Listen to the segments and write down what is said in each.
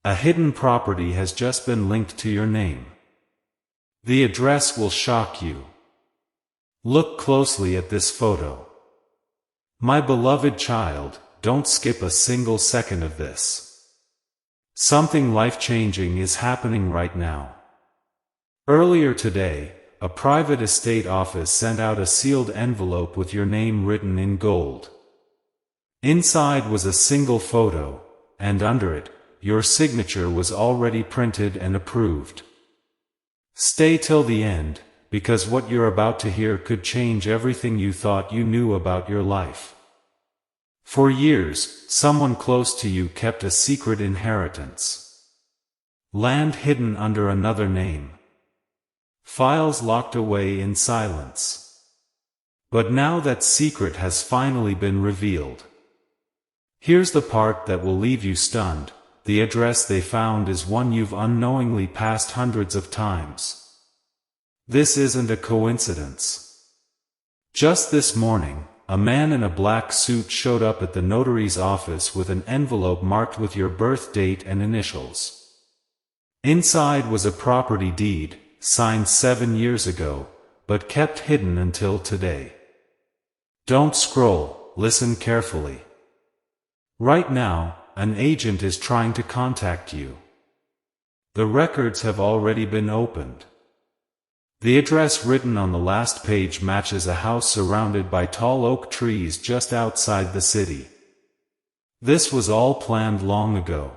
A hidden property has just been linked to your name. The address will shock you. Look closely at this photo. My beloved child, don't skip a single second of this. Something life-changing is happening right now. Earlier today, a private estate office sent out a sealed envelope with your name written in gold. Inside was a single photo, and under it, your signature was already printed and approved. Stay till the end, because what you're about to hear could change everything you thought you knew about your life. For years, someone close to you kept a secret inheritance. Land hidden under another name. Files locked away in silence. But now that secret has finally been revealed. Here's the part that will leave you stunned. The address they found is one you've unknowingly passed hundreds of times. This isn't a coincidence. Just this morning, a man in a black suit showed up at the notary's office with an envelope marked with your birth date and initials. Inside was a property deed, signed 7 years ago, but kept hidden until today. Don't scroll, listen carefully. Right now, an agent is trying to contact you. The records have already been opened. The address written on the last page matches a house surrounded by tall oak trees just outside the city. This was all planned long ago.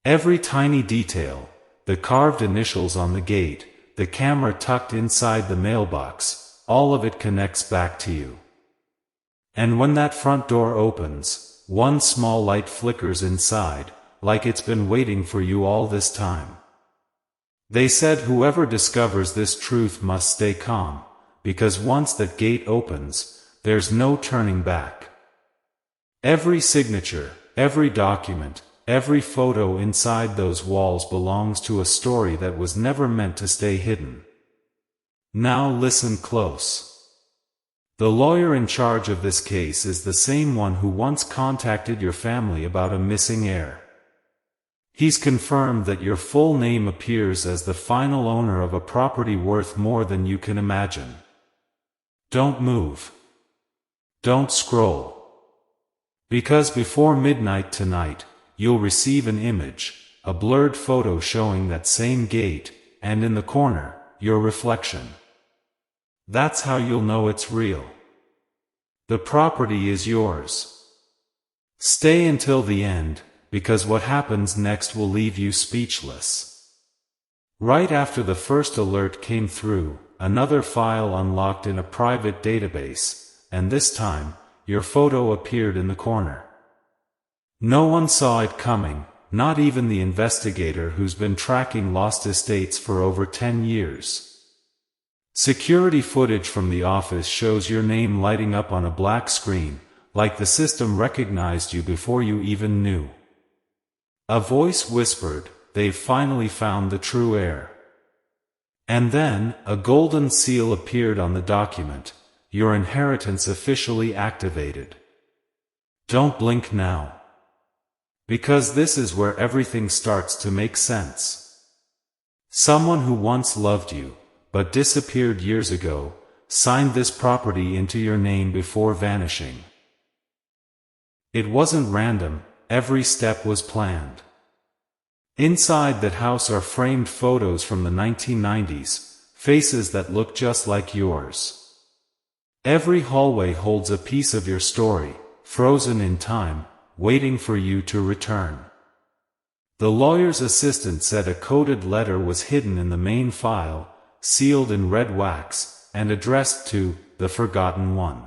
Every tiny detail, the carved initials on the gate, the camera tucked inside the mailbox, all of it connects back to you. And when that front door opens, one small light flickers inside, like it's been waiting for you all this time. They said whoever discovers this truth must stay calm, because once that gate opens, there's no turning back. Every signature, every document, every photo inside those walls belongs to a story that was never meant to stay hidden. Now listen close. The lawyer in charge of this case is the same one who once contacted your family about a missing heir. He's confirmed that your full name appears as the final owner of a property worth more than you can imagine. Don't move. Don't scroll. Because before midnight tonight, you'll receive an image, a blurred photo showing that same gate, and in the corner, your reflection. That's how you'll know it's real. The property is yours. Stay until the end, because what happens next will leave you speechless. Right after the first alert came through, another file unlocked in a private database, and this time, your photo appeared in the corner. No one saw it coming, not even the investigator who's been tracking lost estates for over 10 years. Security footage from the office shows your name lighting up on a black screen, like the system recognized you before you even knew. A voice whispered, "They've finally found the true heir." And then, a golden seal appeared on the document, your inheritance officially activated. Don't blink now. Because this is where everything starts to make sense. Someone who once loved you, but disappeared years ago, signed this property into your name before vanishing. It wasn't random. Every step was planned. Inside that house are framed photos from the 1990s, faces that look just like yours. Every hallway holds a piece of your story, frozen in time, waiting for you to return. The lawyer's assistant said a coded letter was hidden in the main file, sealed in red wax, and addressed to the Forgotten One.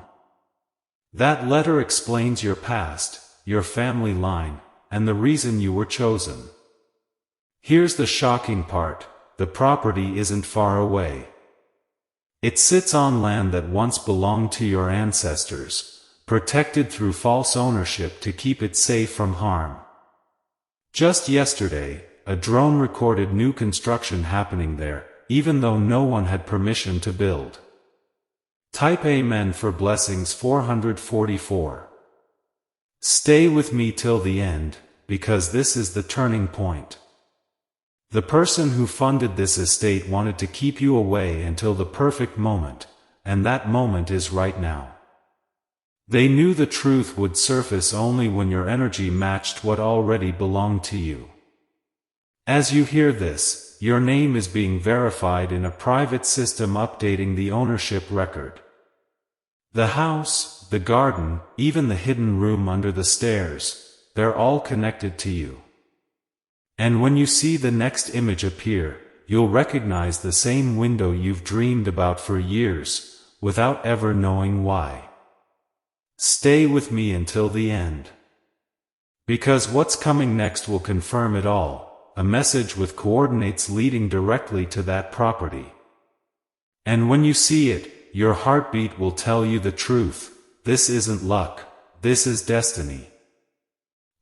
That letter explains your past, your family line, and the reason you were chosen. Here's the shocking part, the property isn't far away. It sits on land that once belonged to your ancestors, protected through false ownership to keep it safe from harm. Just yesterday, a drone recorded new construction happening there, even though no one had permission to build. Type Amen for blessings 444. Stay with me till the end, because this is the turning point. The person who funded this estate wanted to keep you away until the perfect moment, and that moment is right now. They knew the truth would surface only when your energy matched what already belonged to you. As you hear this, your name is being verified in a private system updating the ownership record. The house, the garden, even the hidden room under the stairs, they're all connected to you. And when you see the next image appear, you'll recognize the same window you've dreamed about for years, without ever knowing why. Stay with me until the end. Because what's coming next will confirm it all, a message with coordinates leading directly to that property. And when you see it, your heartbeat will tell you the truth. This isn't luck, this is destiny.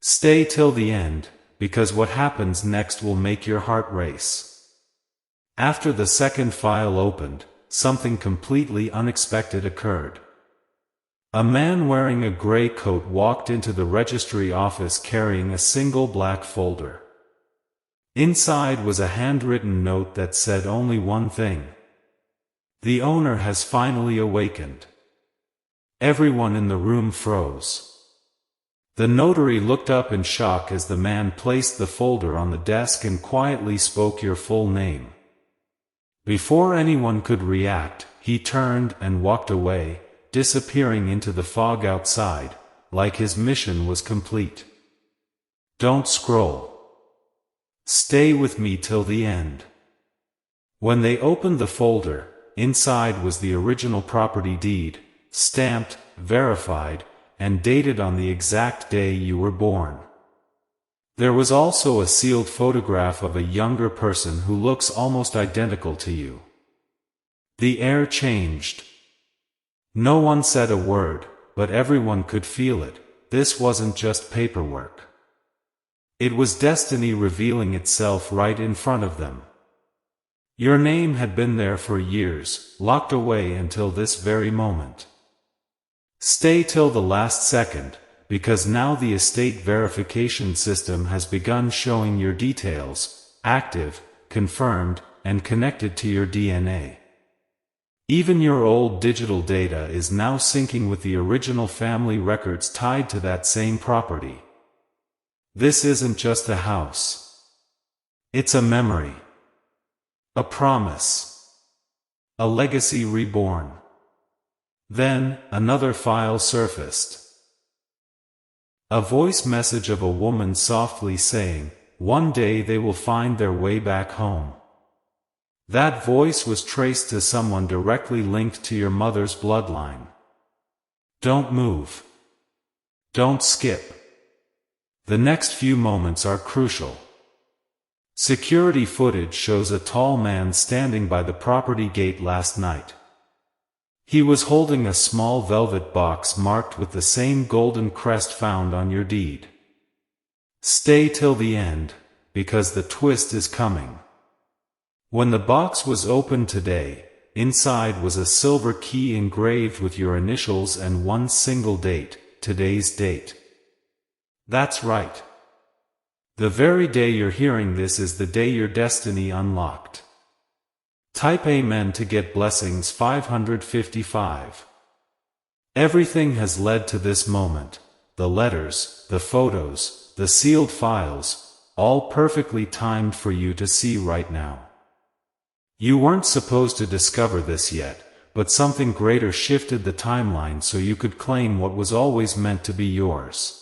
Stay till the end, because what happens next will make your heart race. After the second file opened, something completely unexpected occurred. A man wearing a gray coat walked into the registry office carrying a single black folder. Inside was a handwritten note that said only one thing. The owner has finally awakened. Everyone in the room froze. The notary looked up in shock as the man placed the folder on the desk and quietly spoke your full name. Before anyone could react, he turned and walked away, disappearing into the fog outside, like his mission was complete. Don't scroll. Stay with me till the end. When they opened the folder, inside was the original property deed, stamped, verified, and dated on the exact day you were born. There was also a sealed photograph of a younger person who looks almost identical to you. The air changed. No one said a word, but everyone could feel it. This wasn't just paperwork. It was destiny revealing itself right in front of them. Your name had been there for years, locked away until this very moment. Stay till the last second, because now the estate verification system has begun showing your details, active, confirmed, and connected to your DNA. Even your old digital data is now syncing with the original family records tied to that same property. This isn't just a house. It's a memory. A promise. A legacy reborn. Then, another file surfaced. A voice message of a woman softly saying, "One day they will find their way back home." That voice was traced to someone directly linked to your mother's bloodline. Don't move. Don't skip. The next few moments are crucial. Security footage shows a tall man standing by the property gate last night. He was holding a small velvet box marked with the same golden crest found on your deed. Stay till the end, because the twist is coming. When the box was opened today, inside was a silver key engraved with your initials and one single date, today's date. That's right. The very day you're hearing this is the day your destiny unlocked. Type Amen to get blessings 555. Everything has led to this moment. The letters, the photos, the sealed files, all perfectly timed for you to see right now. You weren't supposed to discover this yet, but something greater shifted the timeline so you could claim what was always meant to be yours.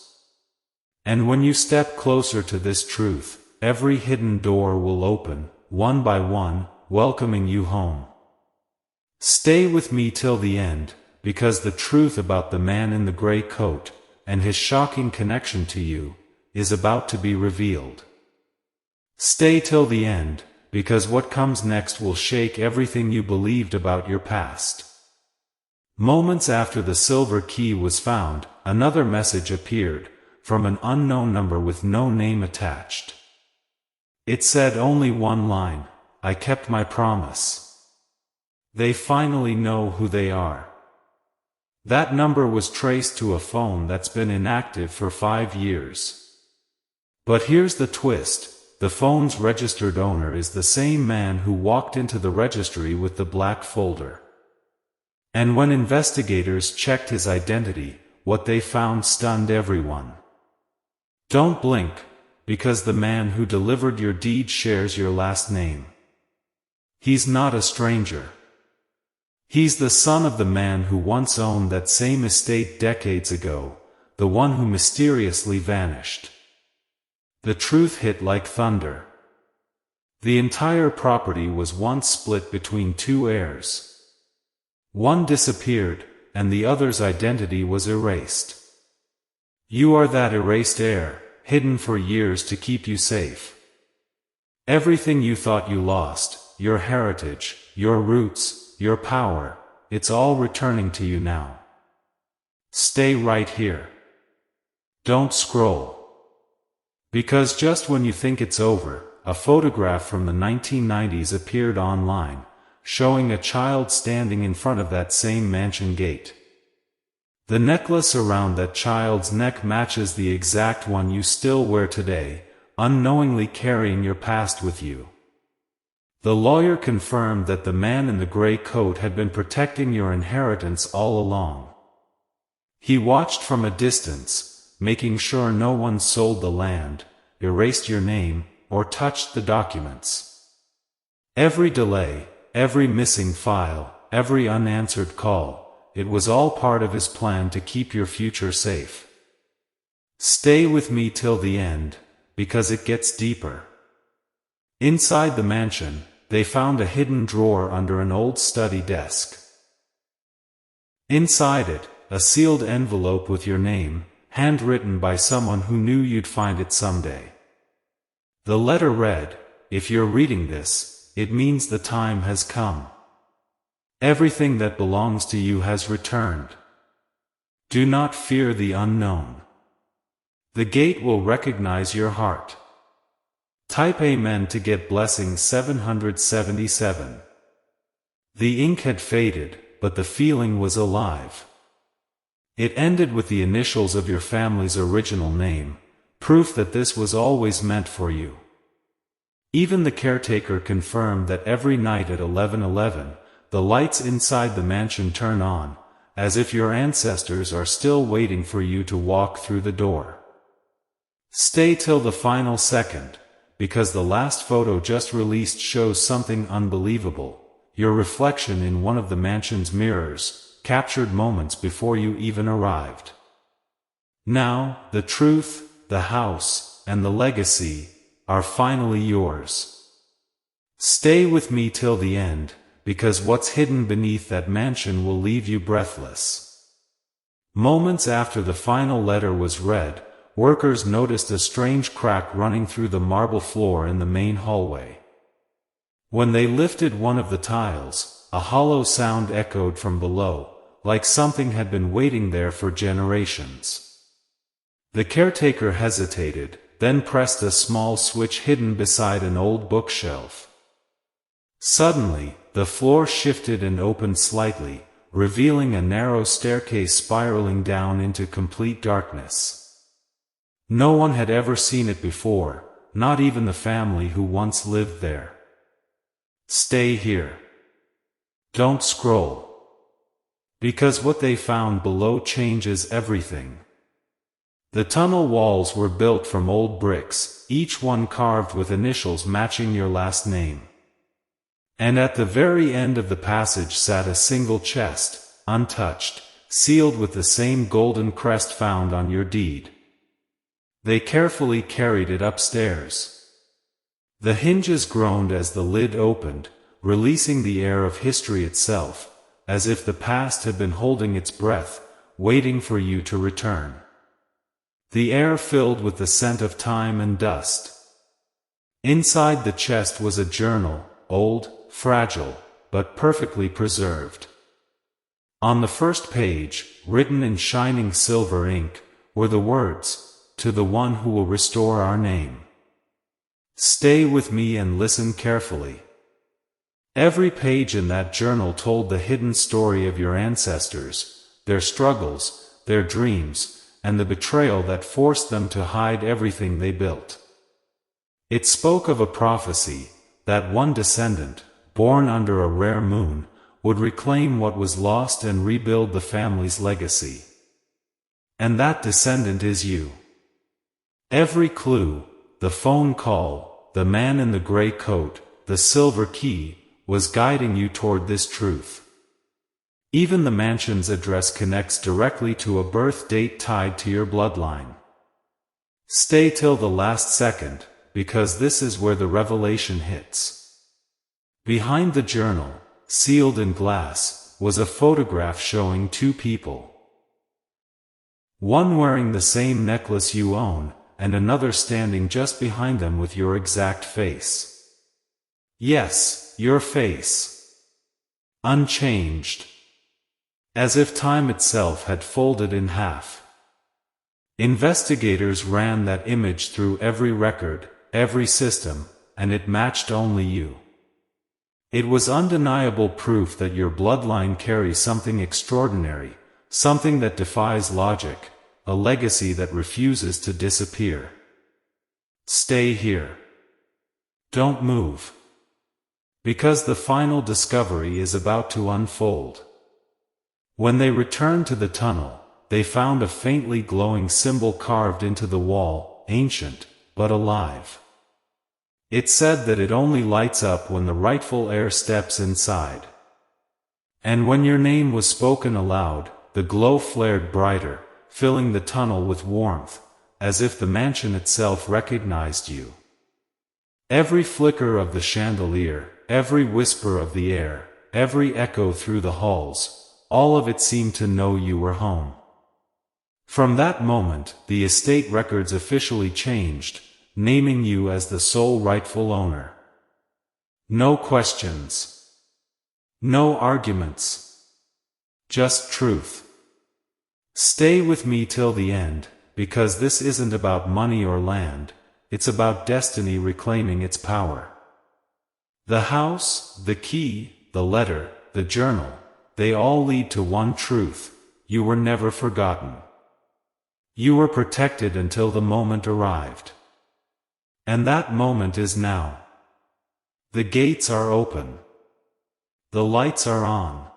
And when you step closer to this truth, every hidden door will open, one by one, welcoming you home. Stay with me till the end, because the truth about the man in the gray coat, and his shocking connection to you, is about to be revealed. Stay till the end, because what comes next will shake everything you believed about your past. Moments after the silver key was found, another message appeared, from an unknown number with no name attached. It said only one line, "I kept my promise." They finally know who they are. That number was traced to a phone that's been inactive for 5 years. But here's the twist. The phone's registered owner is the same man who walked into the registry with the black folder. And when investigators checked his identity, what they found stunned everyone. Don't blink, because the man who delivered your deed shares your last name. He's not a stranger. He's the son of the man who once owned that same estate decades ago, the one who mysteriously vanished. The truth hit like thunder. The entire property was once split between two heirs. One disappeared, and the other's identity was erased. You are that erased heir, hidden for years to keep you safe. Everything you thought you lost, your heritage, your roots, your power, it's all returning to you now. Stay right here. Don't scroll. Because just when you think it's over, a photograph from the 1990s appeared online, showing a child standing in front of that same mansion gate. The necklace around that child's neck matches the exact one you still wear today, unknowingly carrying your past with you. The lawyer confirmed that the man in the gray coat had been protecting your inheritance all along. He watched from a distance, making sure no one sold the land, erased your name, or touched the documents. Every delay, every missing file, every unanswered call, it was all part of his plan to keep your future safe. Stay with me till the end, because it gets deeper. Inside the mansion, they found a hidden drawer under an old study desk. Inside it, a sealed envelope with your name, handwritten by someone who knew you'd find it someday. The letter read, "If you're reading this, it means the time has come. Everything that belongs to you has returned. Do not fear the unknown. The gate will recognize your heart. Type Amen to get blessing 777. The ink had faded, but the feeling was alive. It ended with the initials of your family's original name, proof that this was always meant for you. Even the caretaker confirmed that every night at 11:11, the lights inside the mansion turn on, as if your ancestors are still waiting for you to walk through the door. Stay till the final second, because the last photo just released shows something unbelievable. Your reflection in one of the mansion's mirrors, captured moments before you even arrived. Now, the truth, the house, and the legacy are finally yours. Stay with me till the end, because what's hidden beneath that mansion will leave you breathless. Moments after the final letter was read, workers noticed a strange crack running through the marble floor in the main hallway. When they lifted one of the tiles, a hollow sound echoed from below, like something had been waiting there for generations. The caretaker hesitated, then pressed a small switch hidden beside an old bookshelf. Suddenly, the floor shifted and opened slightly, revealing a narrow staircase spiraling down into complete darkness. No one had ever seen it before, not even the family who once lived there. Stay here. Don't scroll. Because what they found below changes everything. The tunnel walls were built from old bricks, each one carved with initials matching your last name. And at the very end of the passage sat a single chest, untouched, sealed with the same golden crest found on your deed. They carefully carried it upstairs. The hinges groaned as the lid opened, releasing the air of history itself, as if the past had been holding its breath, waiting for you to return. The air filled with the scent of time and dust. Inside the chest was a journal, old, fragile, but perfectly preserved. On the first page, written in shining silver ink, were the words, "To the one who will restore our name." Stay with me and listen carefully. Every page in that journal told the hidden story of your ancestors, their struggles, their dreams, and the betrayal that forced them to hide everything they built. It spoke of a prophecy, that one descendant, born under a rare moon, would reclaim what was lost and rebuild the family's legacy. And that descendant is you. Every clue, the phone call, the man in the gray coat, the silver key, was guiding you toward this truth. Even the mansion's address connects directly to a birth date tied to your bloodline. Stay till the last second, because this is where the revelation hits. Behind the journal, sealed in glass, was a photograph showing two people. One wearing the same necklace you own, and another standing just behind them with your exact face. Yes, your face. Unchanged. As if time itself had folded in half. Investigators ran that image through every record, every system, and it matched only you. It was undeniable proof that your bloodline carries something extraordinary, something that defies logic, a legacy that refuses to disappear. Stay here. Don't move. Because the final discovery is about to unfold. When they returned to the tunnel, they found a faintly glowing symbol carved into the wall, ancient, but alive. It said that it only lights up when the rightful heir steps inside. And when your name was spoken aloud, the glow flared brighter, filling the tunnel with warmth, as if the mansion itself recognized you. Every flicker of the chandelier, every whisper of the air, every echo through the halls, all of it seemed to know you were home. From that moment, the estate records officially changed, naming you as the sole rightful owner. No questions. No arguments. Just truth. Stay with me till the end, because this isn't about money or land, it's about destiny reclaiming its power. The house, the key, the letter, the journal, they all lead to one truth: you were never forgotten. You were protected until the moment arrived. And that moment is now. The gates are open. The lights are on.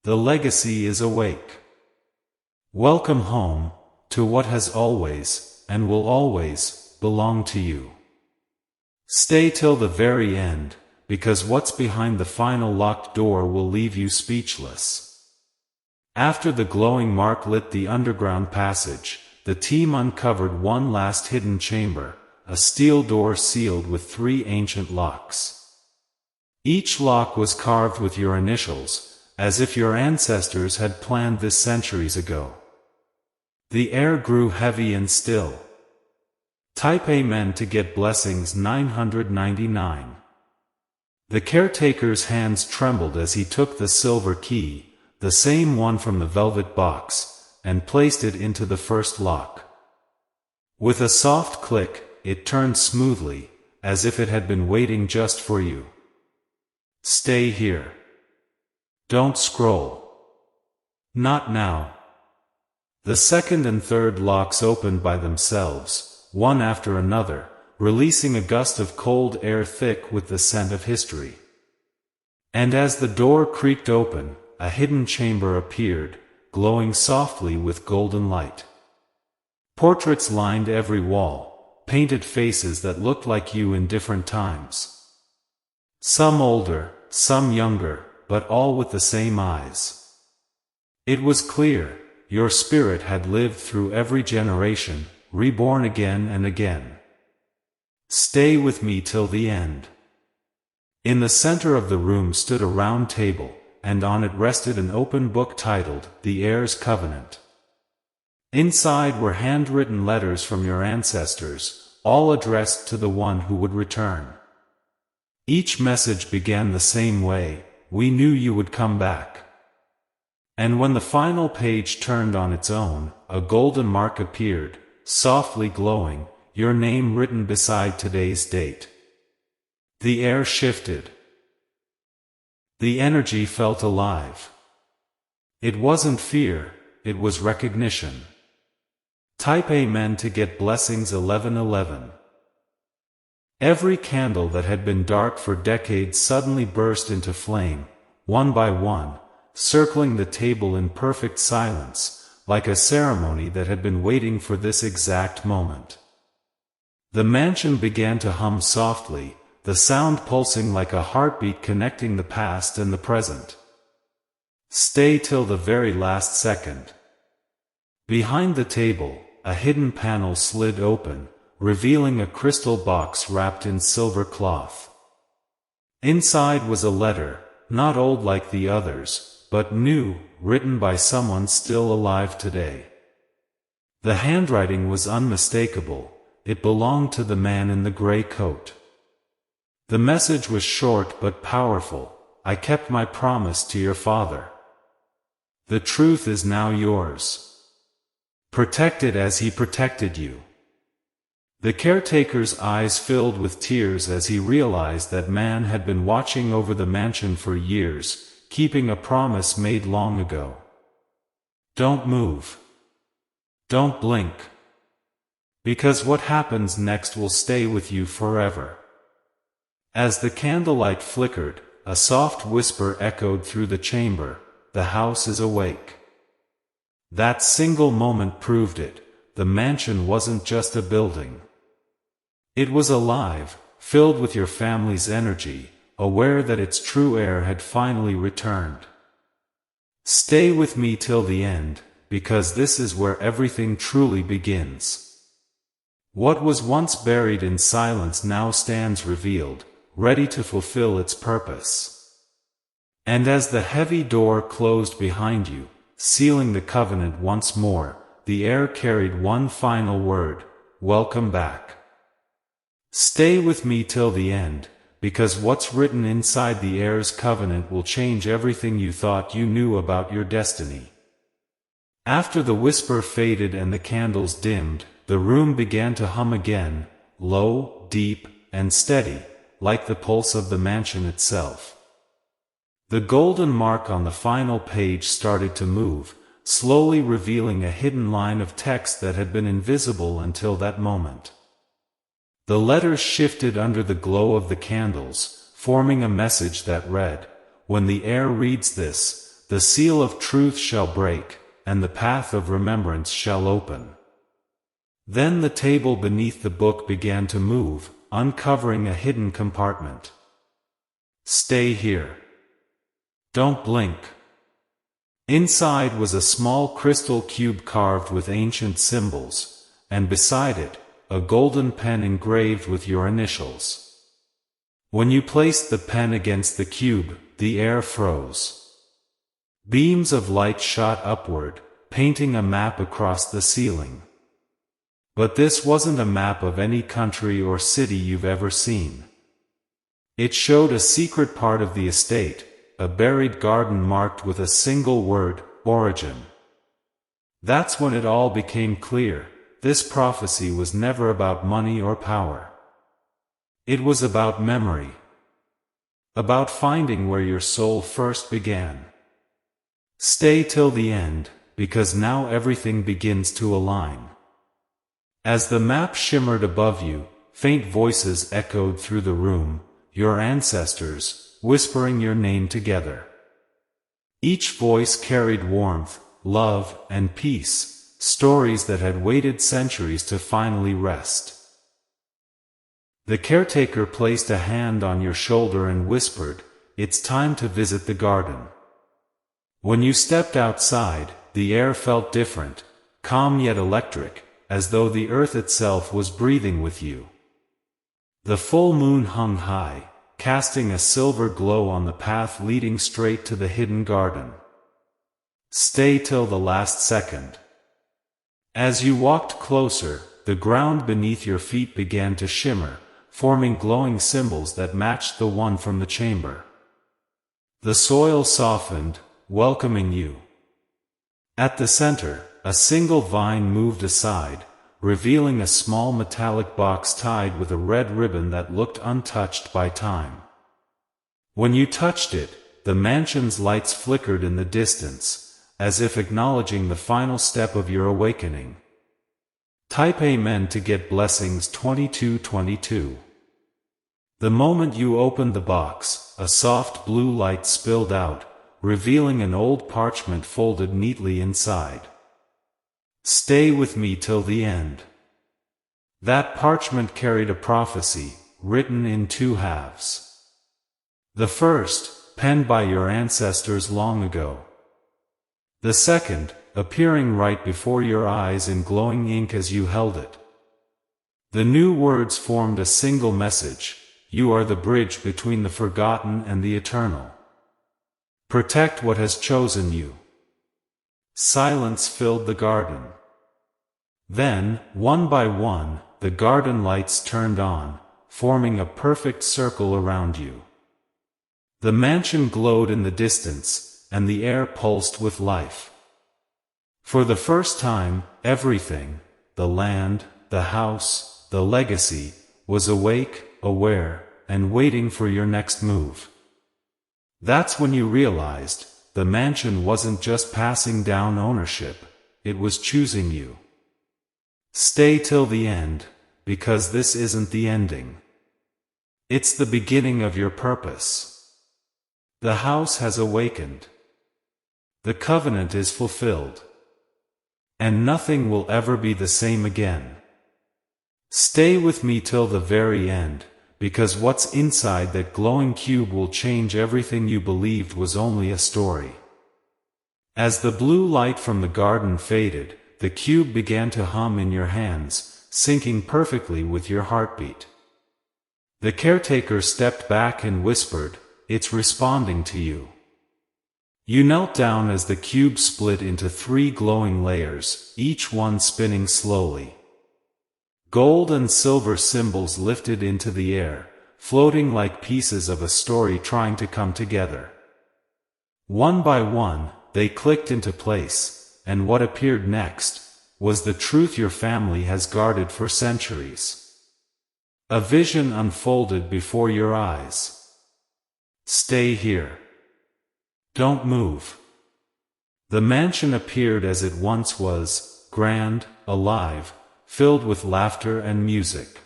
The legacy is awake. Welcome home, to what has always, and will always, belong to you. Stay till the very end, because what's behind the final locked door will leave you speechless. After the glowing mark lit the underground passage, the team uncovered one last hidden chamber, a steel door sealed with 3 ancient locks. Each lock was carved with your initials, as if your ancestors had planned this centuries ago. The air grew heavy and still. Type Amen to get blessings 999. The caretaker's hands trembled as he took the silver key, the same one from the velvet box, and placed it into the first lock. With a soft click, it turned smoothly, as if it had been waiting just for you. Stay here. Don't scroll. Not now. The second and third locks opened by themselves, one after another, releasing a gust of cold air thick with the scent of history. And as the door creaked open, a hidden chamber appeared, glowing softly with golden light. Portraits lined every wall, painted faces that looked like you in different times. Some older, some younger, but all with the same eyes. It was clear, your spirit had lived through every generation, reborn again and again. Stay with me till the end. In the center of the room stood a round table, and on it rested an open book titled, The Heir's Covenant. Inside were handwritten letters from your ancestors, all addressed to the one who would return. Each message began the same way: we knew you would come back. And when the final page turned on its own, a golden mark appeared, softly glowing, your name written beside today's date. The air shifted. The energy felt alive. It wasn't fear, it was recognition. Type Amen to get blessings 1111. Every candle that had been dark for decades suddenly burst into flame, one by one, circling the table in perfect silence, like a ceremony that had been waiting for this exact moment. The mansion began to hum softly, the sound pulsing like a heartbeat connecting the past and the present. Stay till the very last second. Behind the table, a hidden panel slid open, revealing a crystal box wrapped in silver cloth. Inside was a letter, not old like the others, but new, written by someone still alive today. The handwriting was unmistakable. It belonged to the man in the gray coat. The message was short but powerful. I kept my promise to your father. The truth is now yours. Protect it as he protected you. The caretaker's eyes filled with tears as he realized that man had been watching over the mansion for years, keeping a promise made long ago. Don't move. Don't blink. Because what happens next will stay with you forever. As the candlelight flickered, a soft whisper echoed through the chamber, "The house is awake." That single moment proved it. The mansion wasn't just a building. It was alive, filled with your family's energy, aware that its true heir had finally returned. Stay with me till the end, because this is where everything truly begins. What was once buried in silence now stands revealed, ready to fulfill its purpose. And as the heavy door closed behind you, sealing the covenant once more, the heir carried one final word: welcome back. Stay with me till the end, because what's written inside the heir's covenant will change everything you thought you knew about your destiny. After the whisper faded and the candles dimmed, the room began to hum again, low, deep, and steady, like the pulse of the mansion itself. The golden mark on the final page started to move, slowly revealing a hidden line of text that had been invisible until that moment. The letters shifted under the glow of the candles, forming a message that read, "When the heir reads this, the seal of truth shall break, and the path of remembrance shall open." Then the table beneath the book began to move, uncovering a hidden compartment. Stay here. Don't blink. Inside was a small crystal cube carved with ancient symbols, and beside it, a golden pen engraved with your initials. When you placed the pen against the cube, the air froze. Beams of light shot upward, painting a map across the ceiling. But this wasn't a map of any country or city you've ever seen. It showed a secret part of the estate, a buried garden marked with a single word: origin. That's when it all became clear. This prophecy was never about money or power. It was about memory. About finding where your soul first began. Stay till the end, because now everything begins to align. As the map shimmered above you, faint voices echoed through the room, your ancestors, whispering your name together. Each voice carried warmth, love, and peace. Stories that had waited centuries to finally rest. The caretaker placed a hand on your shoulder and whispered, "It's time to visit the garden." When you stepped outside, the air felt different, calm yet electric, as though the earth itself was breathing with you. The full moon hung high, casting a silver glow on the path leading straight to the hidden garden. Stay till the last second. As you walked closer, the ground beneath your feet began to shimmer, forming glowing symbols that matched the one from the chamber. The soil softened, welcoming you. At the center, a single vine moved aside, revealing a small metallic box tied with a red ribbon that looked untouched by time. When you touched it, the mansion's lights flickered in the distance, as if acknowledging the final step of your awakening. Type Amen to get blessings 2222. The moment you opened the box, a soft blue light spilled out, revealing an old parchment folded neatly inside. Stay with me till the end. That parchment carried a prophecy, written in two halves. The first, penned by your ancestors long ago. The second, appearing right before your eyes in glowing ink as you held it. The new words formed a single message: you are the bridge between the forgotten and the eternal. Protect what has chosen you. Silence filled the garden. Then, one by one, the garden lights turned on, forming a perfect circle around you. The mansion glowed in the distance, and the air pulsed with life. For the first time, everything, the land, the house, the legacy, was awake, aware, and waiting for your next move. That's when you realized, the mansion wasn't just passing down ownership, it was choosing you. Stay till the end, because this isn't the ending. It's the beginning of your purpose. The house has awakened. The covenant is fulfilled. And nothing will ever be the same again. Stay with me till the very end, because what's inside that glowing cube will change everything you believed was only a story. As the blue light from the garden faded, the cube began to hum in your hands, syncing perfectly with your heartbeat. The caretaker stepped back and whispered, "It's responding to you." You knelt down as the cube split into 3 glowing layers, each one spinning slowly. Gold and silver symbols lifted into the air, floating like pieces of a story trying to come together. One by one, they clicked into place, and what appeared next was the truth your family has guarded for centuries. A vision unfolded before your eyes. Stay here. Don't move. The mansion appeared as it once was, grand, alive, filled with laughter and music.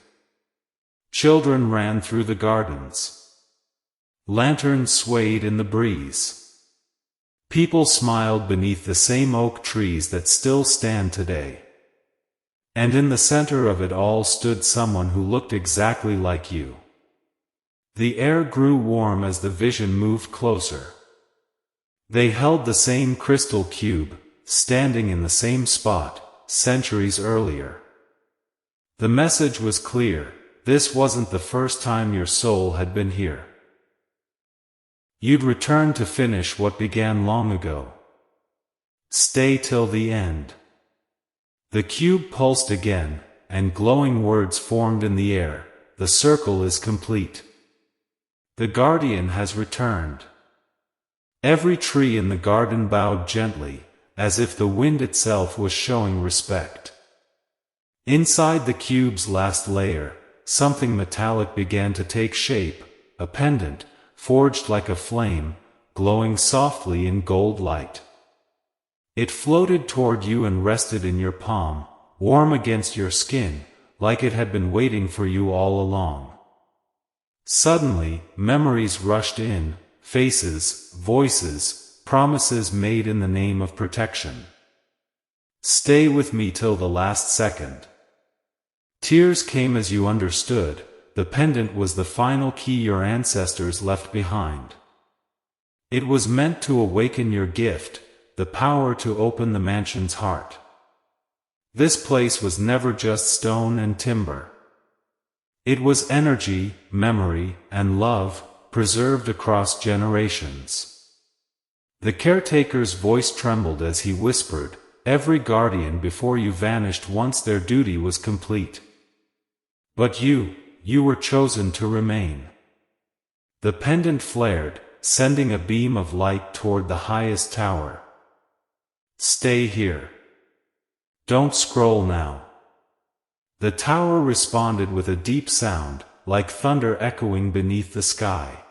Children ran through the gardens. Lanterns swayed in the breeze. People smiled beneath the same oak trees that still stand today. And in the center of it all stood someone who looked exactly like you. The air grew warm as the vision moved closer. They held the same crystal cube, standing in the same spot, centuries earlier. The message was clear: this wasn't the first time your soul had been here. You'd returned to finish what began long ago. Stay till the end. The cube pulsed again, and glowing words formed in the air: the circle is complete. The guardian has returned. Every tree in the garden bowed gently, as if the wind itself was showing respect. Inside the cube's last layer, something metallic began to take shape, a pendant, forged like a flame, glowing softly in gold light. It floated toward you and rested in your palm, warm against your skin, like it had been waiting for you all along. Suddenly, memories rushed in, faces, voices, promises made in the name of protection. Stay with me till the last second. Tears came as you understood, the pendant was the final key your ancestors left behind. It was meant to awaken your gift, the power to open the mansion's heart. This place was never just stone and timber. It was energy, memory, and love, preserved across generations. The caretaker's voice trembled as he whispered, "Every guardian before you vanished once their duty was complete. But you were chosen to remain." The pendant flared, sending a beam of light toward the highest tower. Stay here. Don't scroll now. The tower responded with a deep sound, like thunder echoing beneath the sky.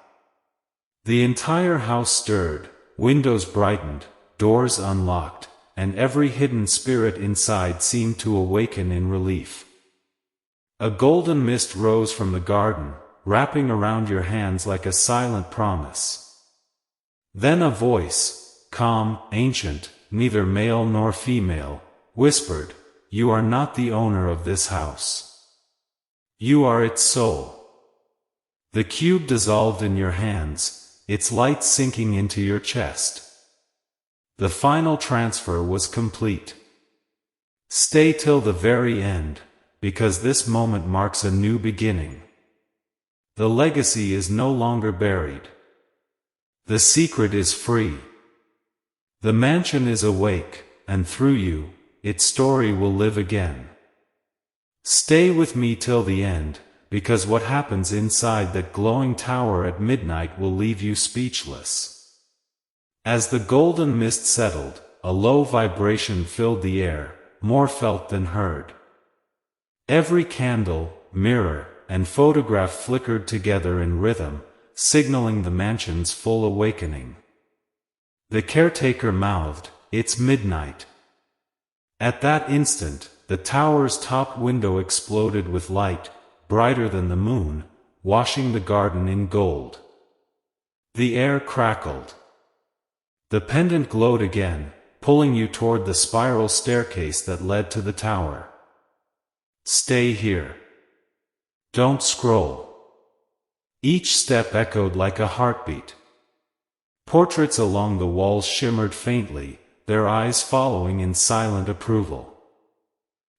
The entire house stirred, windows brightened, doors unlocked, and every hidden spirit inside seemed to awaken in relief. A golden mist rose from the garden, wrapping around your hands like a silent promise. Then a voice, calm, ancient, neither male nor female, whispered, "You are not the owner of this house. You are its soul." The cube dissolved in your hands, its light sinking into your chest. The final transfer was complete. Stay till the very end, because this moment marks a new beginning. The legacy is no longer buried. The secret is free. The mansion is awake, and through you, its story will live again. Stay with me till the end, because what happens inside that glowing tower at midnight will leave you speechless. As the golden mist settled, a low vibration filled the air, more felt than heard. Every candle, mirror, and photograph flickered together in rhythm, signaling the mansion's full awakening. The caretaker mouthed, "It's midnight." At that instant, the tower's top window exploded with light, brighter than the moon, washing the garden in gold. The air crackled. The pendant glowed again, pulling you toward the spiral staircase that led to the tower. Stay here. Don't scroll. Each step echoed like a heartbeat. Portraits along the walls shimmered faintly, their eyes following in silent approval.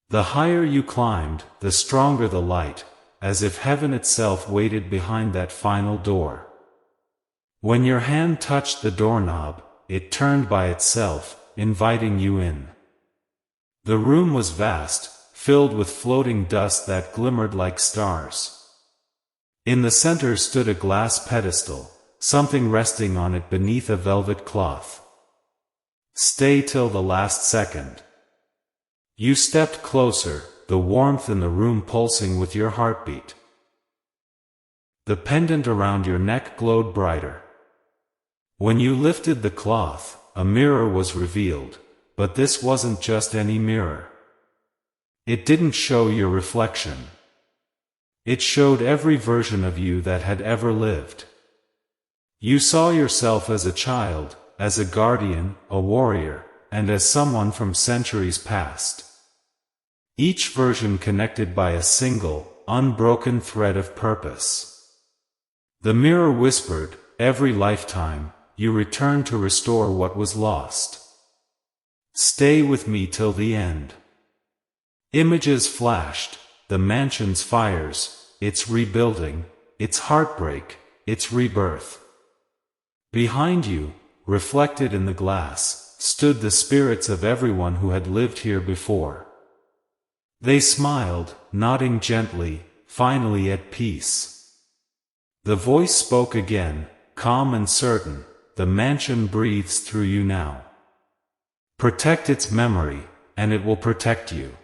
The higher you climbed, the stronger the light, as if heaven itself waited behind that final door. When your hand touched the doorknob, it turned by itself, inviting you in. The room was vast, filled with floating dust that glimmered like stars. In the center stood a glass pedestal, something resting on it beneath a velvet cloth. Stay till the last second. You stepped closer, the warmth in the room pulsing with your heartbeat. The pendant around your neck glowed brighter. When you lifted the cloth, a mirror was revealed, but this wasn't just any mirror. It didn't show your reflection. It showed every version of you that had ever lived. You saw yourself as a child, as a guardian, a warrior, and as someone from centuries past. Each version connected by a single, unbroken thread of purpose. The mirror whispered, "Every lifetime, you return to restore what was lost. Stay with me till the end." Images flashed, the mansion's fires, its rebuilding, its heartbreak, its rebirth. Behind you, reflected in the glass, stood the spirits of everyone who had lived here before. They smiled, nodding gently, finally at peace. The voice spoke again, calm and certain, "The mansion breathes through you now. Protect its memory, and it will protect you."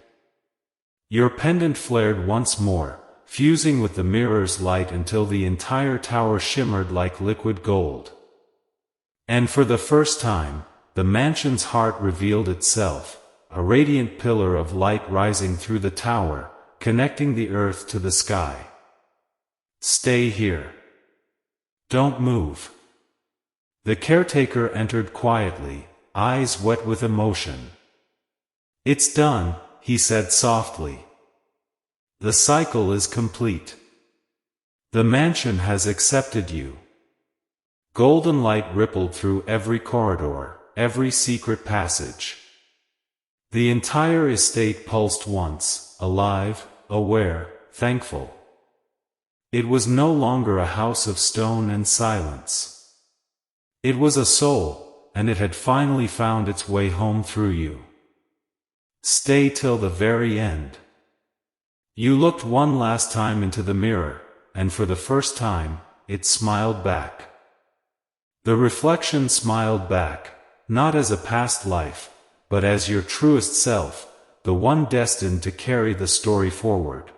Your pendant flared once more, fusing with the mirror's light until the entire tower shimmered like liquid gold. And for the first time, the mansion's heart revealed itself, a radiant pillar of light rising through the tower, connecting the earth to the sky. Stay here. Don't move. The caretaker entered quietly, eyes wet with emotion. "It's done," he said softly. "The cycle is complete. The mansion has accepted you." Golden light rippled through every corridor, every secret passage. The entire estate pulsed once, alive, aware, thankful. It was no longer a house of stone and silence. It was a soul, and it had finally found its way home through you. Stay till the very end. You looked one last time into the mirror, and for the first time, it smiled back. The reflection smiled back, not as a past life, but as your truest self, the one destined to carry the story forward.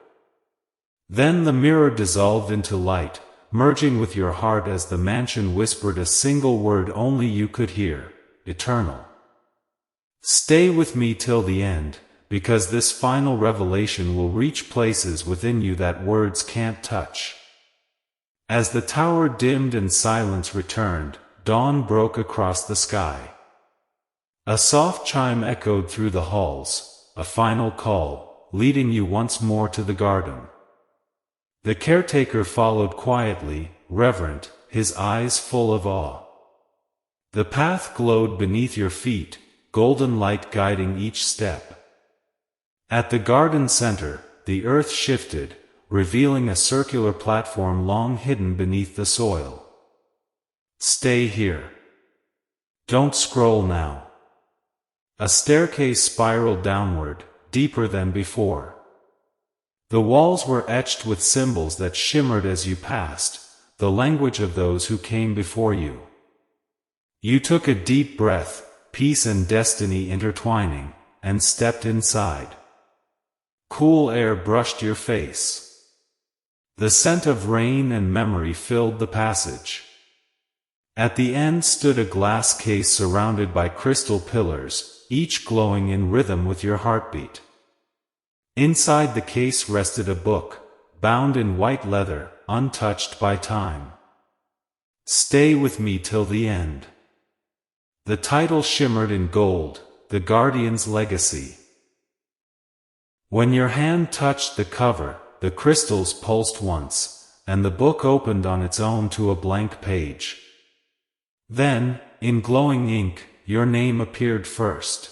Then the mirror dissolved into light, merging with your heart as the mansion whispered a single word only you could hear, "Eternal." Stay with me till the end, because this final revelation will reach places within you that words can't touch. As the tower dimmed and silence returned, dawn broke across the sky. A soft chime echoed through the halls, a final call, leading you once more to the garden. The caretaker followed quietly, reverent, his eyes full of awe. The path glowed beneath your feet, golden light guiding each step. At the garden center, the earth shifted, revealing a circular platform long hidden beneath the soil. Stay here. Don't scroll now. A staircase spiraled downward, deeper than before. The walls were etched with symbols that shimmered as you passed, the language of those who came before you. You took a deep breath, peace and destiny intertwining, and stepped inside. Cool air brushed your face. The scent of rain and memory filled the passage. At the end stood a glass case surrounded by crystal pillars, each glowing in rhythm with your heartbeat. Inside the case rested a book, bound in white leather, untouched by time. Stay with me till the end. The title shimmered in gold, The Guardian's Legacy. When your hand touched the cover, the crystals pulsed once, and the book opened on its own to a blank page. Then, in glowing ink, your name appeared first.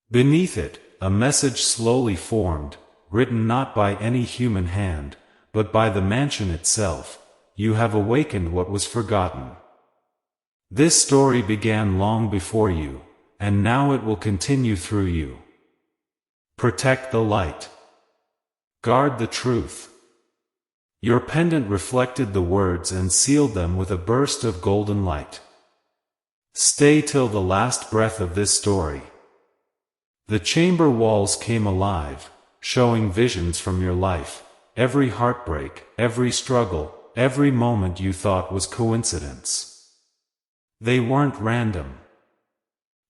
Beneath it, a message slowly formed, written not by any human hand, but by the mansion itself. You have awakened what was forgotten. This story began long before you, and now it will continue through you. Protect the light. Guard the truth. Your pendant reflected the words and sealed them with a burst of golden light. Stay till the last breath of this story. The chamber walls came alive, showing visions from your life, every heartbreak, every struggle, every moment you thought was coincidence. They weren't random.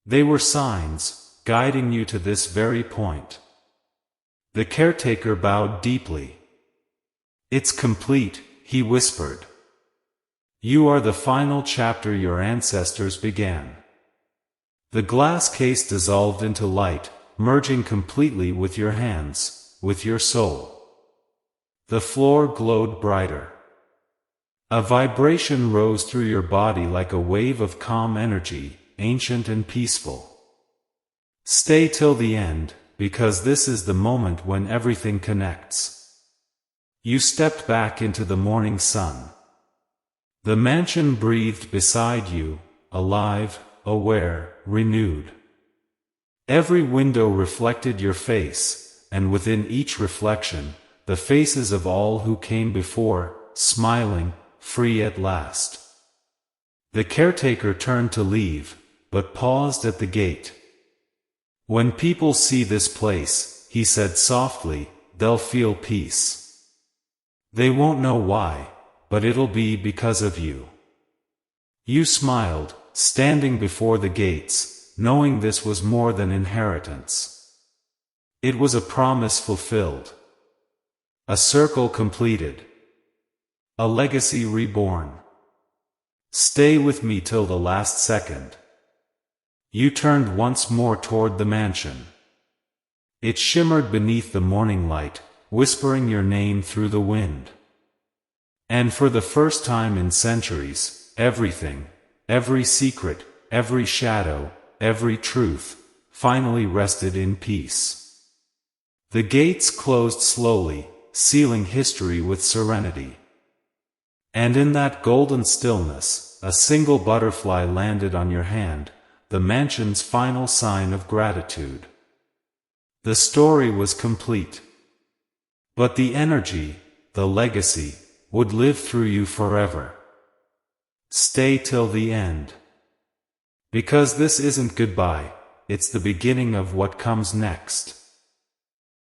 They were signs, guiding you to this very point. The caretaker bowed deeply. It's complete, he whispered. You are the final chapter your ancestors began. The glass case dissolved into light, merging completely with your hands, with your soul. The floor glowed brighter. A vibration rose through your body like a wave of calm energy, ancient and peaceful. Stay till the end, because this is the moment when everything connects. You stepped back into the morning sun. The mansion breathed beside you, alive, aware, renewed. Every window reflected your face, and within each reflection, the faces of all who came before, smiling, free at last. The caretaker turned to leave, but paused at the gate. When people see this place, he said softly, they'll feel peace. They won't know why, but it'll be because of you. You smiled, standing before the gates, knowing this was more than inheritance. It was a promise fulfilled. A circle completed. A legacy reborn. Stay with me till the last second. You turned once more toward the mansion. It shimmered beneath the morning light, whispering your name through the wind. And for the first time in centuries, everything, every secret, every shadow, every truth, finally rested in peace. The gates closed slowly, sealing history with serenity. And in that golden stillness, a single butterfly landed on your hand, the mansion's final sign of gratitude. The story was complete. But the energy, the legacy, would live through you forever. Stay till the end. Because this isn't goodbye, it's the beginning of what comes next.